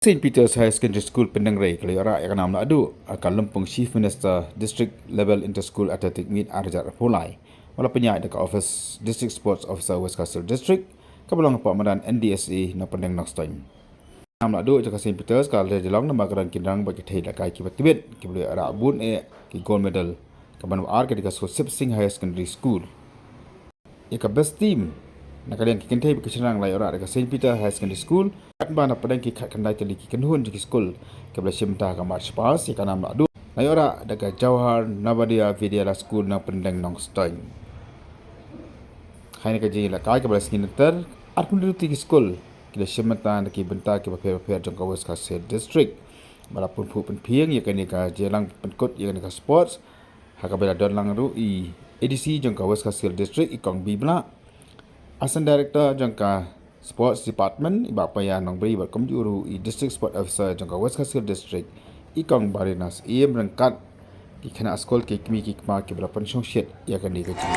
St. Peter's High Secondary School Pendengrai kali ora yang nam adu akan lempung Chief Minister District Level Inter-School Athletic Meet arjat pulai. Wala penyai dekat Office District Sports Officer West Castle District kebelang Pak Medan NDSA Nongpyndeng Nongstoiñ. Nam adu dekat St. Peter's kalau dia jelang nama keran kinrang bagi thai dekat kibat tibet kebeli ara bun ki gold medal keban ar ketika Sip Sing High Secondary School. Ia best team nak kalian kikentai berkesenang lai ora dekat St. Peter High Secondary School bana padang ki khat kandai tali ki kenhun di school ke bela simta ka march pass ya kanam adu lai ora dekat Jawahar Navadia Vidyalaya School Nongpyndeng Nongstoiñ. Hai nak jadi lakai ke bela skinter at pun di school ki simta ki benta ki paper jong ka West Castle District balapun pu pen piang ya kan ka jelang penkot ya kan ka sports haka bela don lang ru i ADC jong ka West Castle District ikong bibla Assistant Director jong ka Sports Department iba paya nong beri berkom juru i District Sport Officer jong ka West Castle District ikong barinas ia berangkat ki kena sekolah ki kimi ki kma ki berapa Shongshit ia akan dikeji.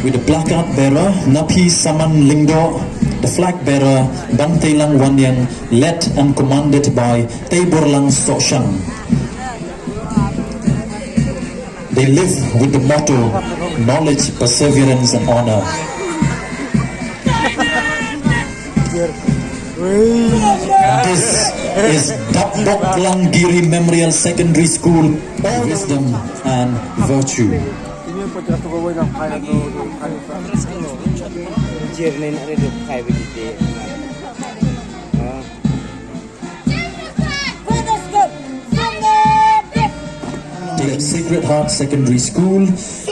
With the placard bearer, Napi Saman Lingdo, the flag bearer, Bante Lang Wanyang, led and commanded by Tabor Lang Soshang. They live with the motto, knowledge, perseverance and honor. This is Dakbok Langgiri Memorial Secondary School, wisdom and virtue. Sacred Heart Secondary School.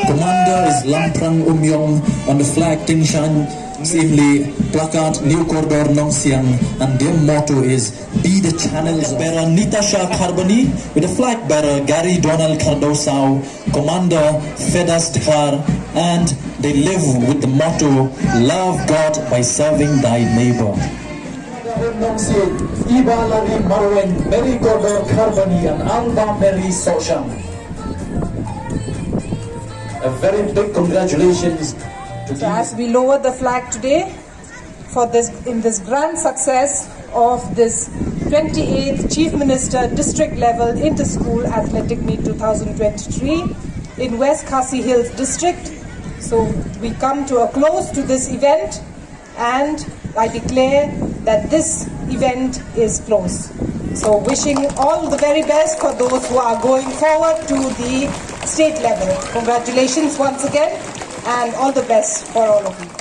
Commander is Lamprang Umyong on the flag Tingshan Simli placard New Corridor Nongsiang, and their motto is Be the Channels. Bearer Nitasha Carboni with the flag bearer Gary Donald Cardosao, Commander Fedas Dhar, and they live with the motto Love God by serving thy neighbor. Iba Lari Marwen, Mary Corridor Carboni, and Alba Mary Sosham. A very big congratulations. So as we lower the flag today for this grand success of this 28th Chief Minister District Level Inter-School Athletic Meet 2023 in West Khasi Hills District. So we come to a close to this event, and I declare that this event is closed. So wishing all the very best for those who are going forward to the state level. Congratulations once again, and all the best for all of you.